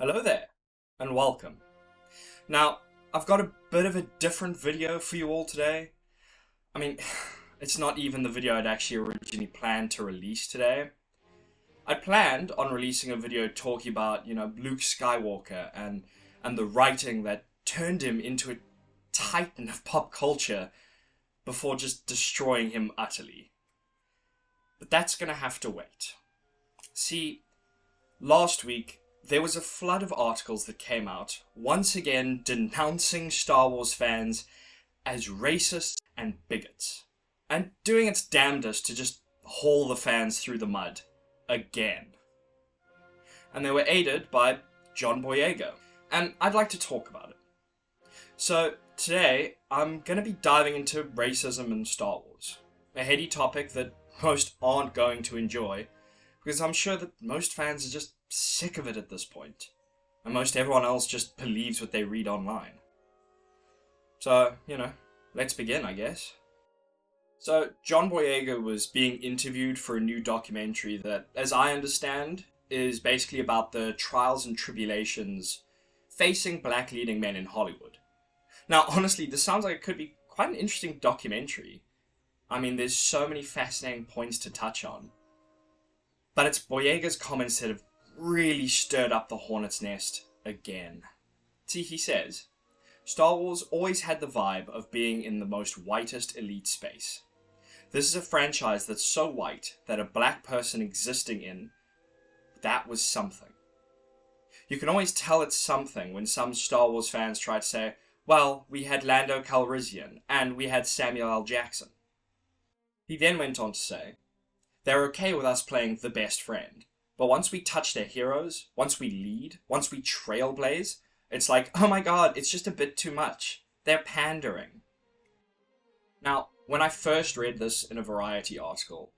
Hello there, and welcome. Now, I've got a bit of a different video for you all today. I mean, it's not even the video I'd actually originally planned to release today. I planned on releasing a video talking about, Luke Skywalker and the writing that turned him into a titan of pop culture before just destroying him utterly. But that's gonna have to wait. See, last week, there was a flood of articles that came out, once again denouncing Star Wars fans as racist and bigots, and doing its damnedest to just haul the fans through the mud, again. And they were aided by John Boyega, and I'd like to talk about it. So, today, I'm going to be diving into racism in Star Wars, a heady topic that most aren't going to enjoy, because I'm sure that most fans are just sick of it at this point, and most everyone else just believes what they read online. So, let's begin, I guess. So, John Boyega was being interviewed for a new documentary that, as I understand, is basically about the trials and tribulations facing black leading men in Hollywood. Now, honestly, this sounds like it could be quite an interesting documentary. I mean, there's so many fascinating points to touch on. But it's Boyega's comments that have really stirred up the hornet's nest again. See, he says, Star Wars always had the vibe of being in the most whitest elite space. This is a franchise that's so white that a black person existing in, that was something. You can always tell it's something when some Star Wars fans try to say, well, we had Lando Calrissian, and we had Samuel L. Jackson. He then went on to say, they're okay with us playing the best friend. But once we touch their heroes, once we lead, once we trailblaze, it's like, oh my god, it's just a bit too much. They're pandering. Now, when I first read this in a Variety article,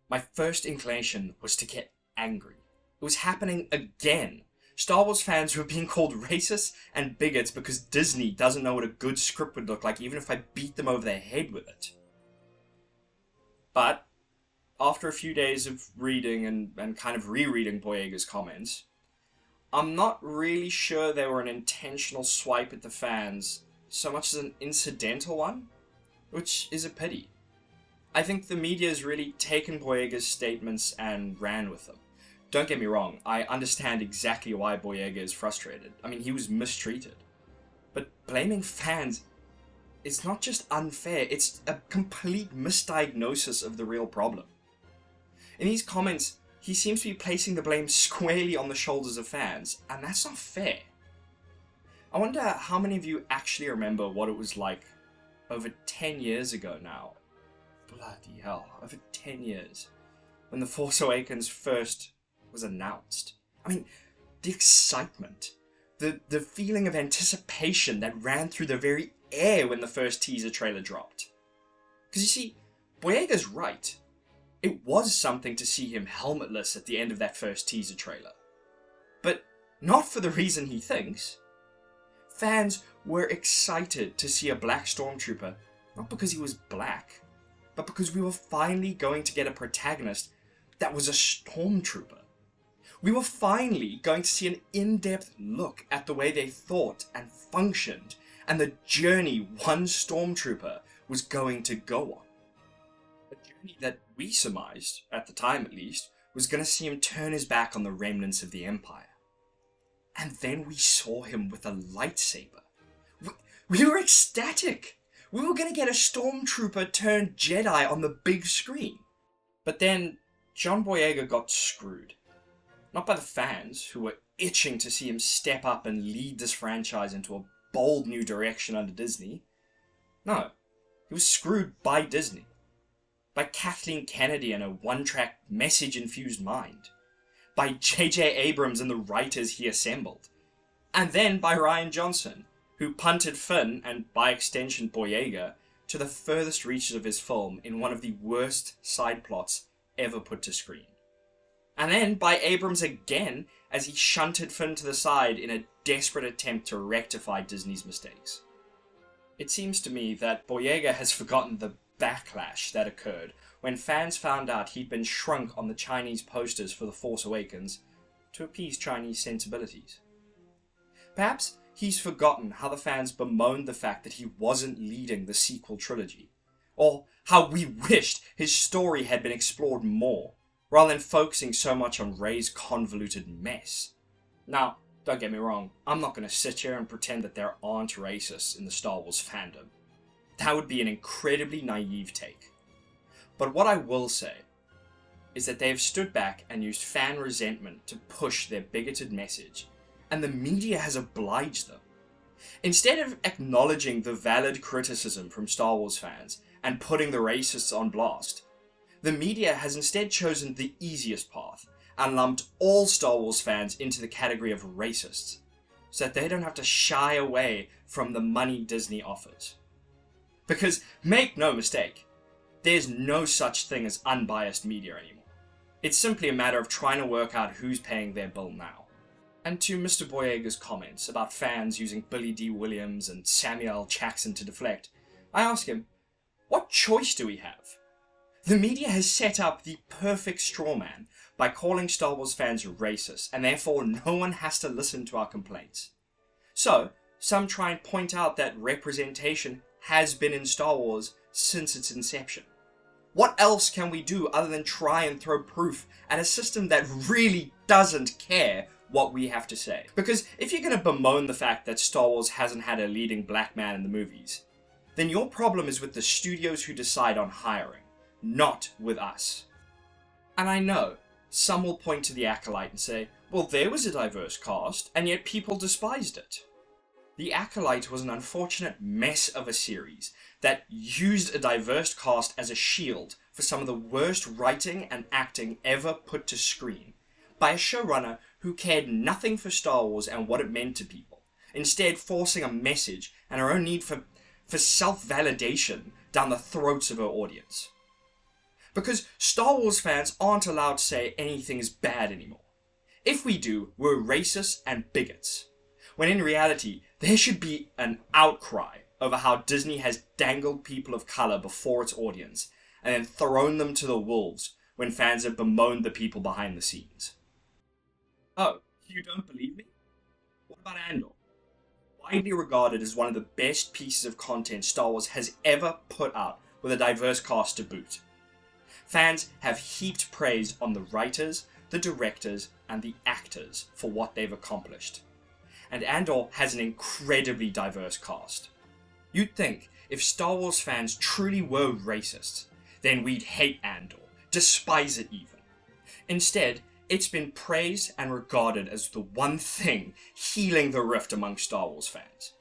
my first inclination was to get angry. It was happening again. Star Wars fans were being called racist and bigots because Disney doesn't know what a good script would look like even if I beat them over their head with it. But after a few days of reading and kind of rereading Boyega's comments, I'm not really sure they were an intentional swipe at the fans so much as an incidental one, which is a pity. I think the media has really taken Boyega's statements and ran with them. Don't get me wrong, I understand exactly why Boyega is frustrated. I mean, he was mistreated. But blaming fans is not just unfair, it's a complete misdiagnosis of the real problem. In these comments, he seems to be placing the blame squarely on the shoulders of fans, and that's not fair. I wonder how many of you actually remember what it was like over 10 years ago now. Bloody hell, over 10 years. When The Force Awakens first was announced. I mean, the excitement, the feeling of anticipation that ran through the very air when the first teaser trailer dropped. Because you see, Boyega's right. It was something to see him helmetless at the end of that first teaser trailer. But not for the reason he thinks. Fans were excited to see a black stormtrooper, not because he was black, but because we were finally going to get a protagonist that was a stormtrooper. We were finally going to see an in-depth look at the way they thought and functioned, and the journey one stormtrooper was going to go on. A journey that we surmised, at the time at least, was going to see him turn his back on the remnants of the Empire. And then we saw him with a lightsaber. We were ecstatic! We were going to get a stormtrooper turned Jedi on the big screen. But then, John Boyega got screwed. Not by the fans, who were itching to see him step up and lead this franchise into a bold new direction under Disney. No, he was screwed by Disney. By Kathleen Kennedy and a one-track message-infused mind. By J.J. Abrams and the writers he assembled. And then by Rian Johnson, who punted Finn, and by extension Boyega, to the furthest reaches of his film in one of the worst side plots ever put to screen. And then by Abrams again, as he shunted Finn to the side in a desperate attempt to rectify Disney's mistakes. It seems to me that Boyega has forgotten the backlash that occurred when fans found out he'd been shrunk on the Chinese posters for The Force Awakens to appease Chinese sensibilities. Perhaps he's forgotten how the fans bemoaned the fact that he wasn't leading the sequel trilogy, or how we wished his story had been explored more, rather than focusing so much on Rey's convoluted mess. Now, don't get me wrong, I'm not going to sit here and pretend that there aren't racists in the Star Wars fandom. That would be an incredibly naive take. But what I will say is that they have stood back and used fan resentment to push their bigoted message, and the media has obliged them. Instead of acknowledging the valid criticism from Star Wars fans and putting the racists on blast, the media has instead chosen the easiest path and lumped all Star Wars fans into the category of racists, so that they don't have to shy away from the money Disney offers. Because, make no mistake, there's no such thing as unbiased media anymore. It's simply a matter of trying to work out who's paying their bill now. And to Mr. Boyega's comments about fans using Billy D. Williams and Samuel L. Jackson to deflect, I ask him, what choice do we have? The media has set up the perfect straw man by calling Star Wars fans racist, and therefore no one has to listen to our complaints. So, some try and point out that representation has been in Star Wars since its inception. What else can we do other than try and throw proof at a system that really doesn't care what we have to say? Because if you're going to bemoan the fact that Star Wars hasn't had a leading black man in the movies, then your problem is with the studios who decide on hiring, not with us. And I know, some will point to The Acolyte and say, well, there was a diverse cast, and yet people despised it. The Acolyte was an unfortunate mess of a series that used a diverse cast as a shield for some of the worst writing and acting ever put to screen, by a showrunner who cared nothing for Star Wars and what it meant to people, instead forcing a message and her own need for self-validation down the throats of her audience. Because Star Wars fans aren't allowed to say anything is bad anymore. If we do, we're racists and bigots. When in reality, there should be an outcry over how Disney has dangled people of colour before its audience, and then thrown them to the wolves when fans have bemoaned the people behind the scenes. Oh, you don't believe me? What about Andor? Widely regarded as one of the best pieces of content Star Wars has ever put out, with a diverse cast to boot. Fans have heaped praise on the writers, the directors, and the actors for what they've accomplished. And Andor has an incredibly diverse cast. You'd think if Star Wars fans truly were racist, then we'd hate Andor, despise it even. Instead, it's been praised and regarded as the one thing healing the rift among Star Wars fans.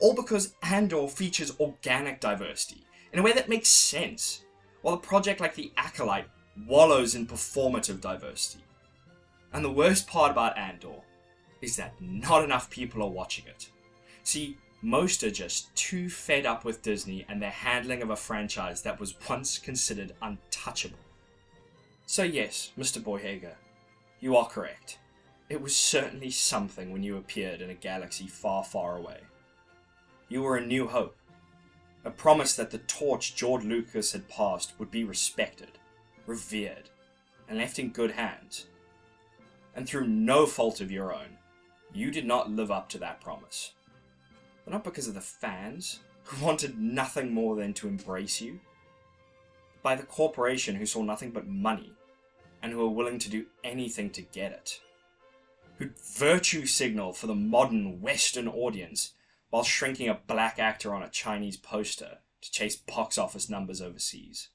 All because Andor features organic diversity in a way that makes sense, while a project like The Acolyte wallows in performative diversity. And the worst part about Andor is that not enough people are watching it. See, most are just too fed up with Disney and their handling of a franchise that was once considered untouchable. So yes, Mr. Boyega, you are correct. It was certainly something when you appeared in a galaxy far, far away. You were a new hope. A promise that the torch George Lucas had passed would be respected, revered, and left in good hands. And through no fault of your own, you did not live up to that promise. But not because of the fans, who wanted nothing more than to embrace you, but by the corporation who saw nothing but money, and who were willing to do anything to get it. Who'd virtue signal for the modern Western audience, while shrinking a black actor on a Chinese poster to chase box office numbers overseas.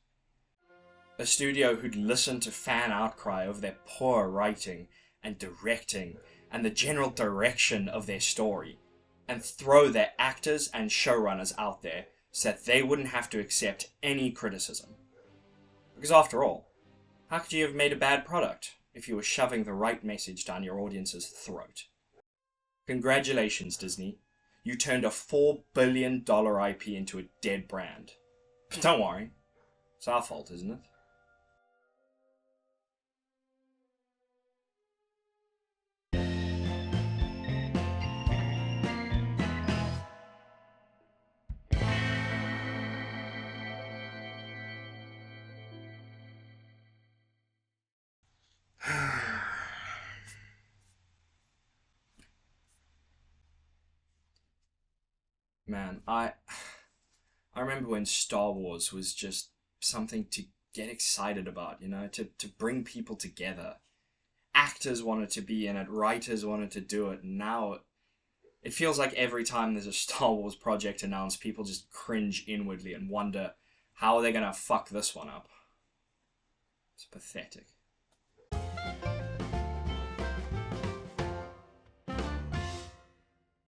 A studio who'd listen to fan outcry over their poor writing and directing and the general direction of their story, and throw their actors and showrunners out there so that they wouldn't have to accept any criticism. Because after all, how could you have made a bad product if you were shoving the right message down your audience's throat? Congratulations, Disney. You turned a $4 billion IP into a dead brand. But don't worry, it's our fault, isn't it? Man, I remember when Star Wars was just something to get excited about, to bring people together. Actors wanted to be in it, writers wanted to do it, and now it feels like every time there's a Star Wars project announced, people just cringe inwardly and wonder how are they gonna fuck this one up. It's pathetic.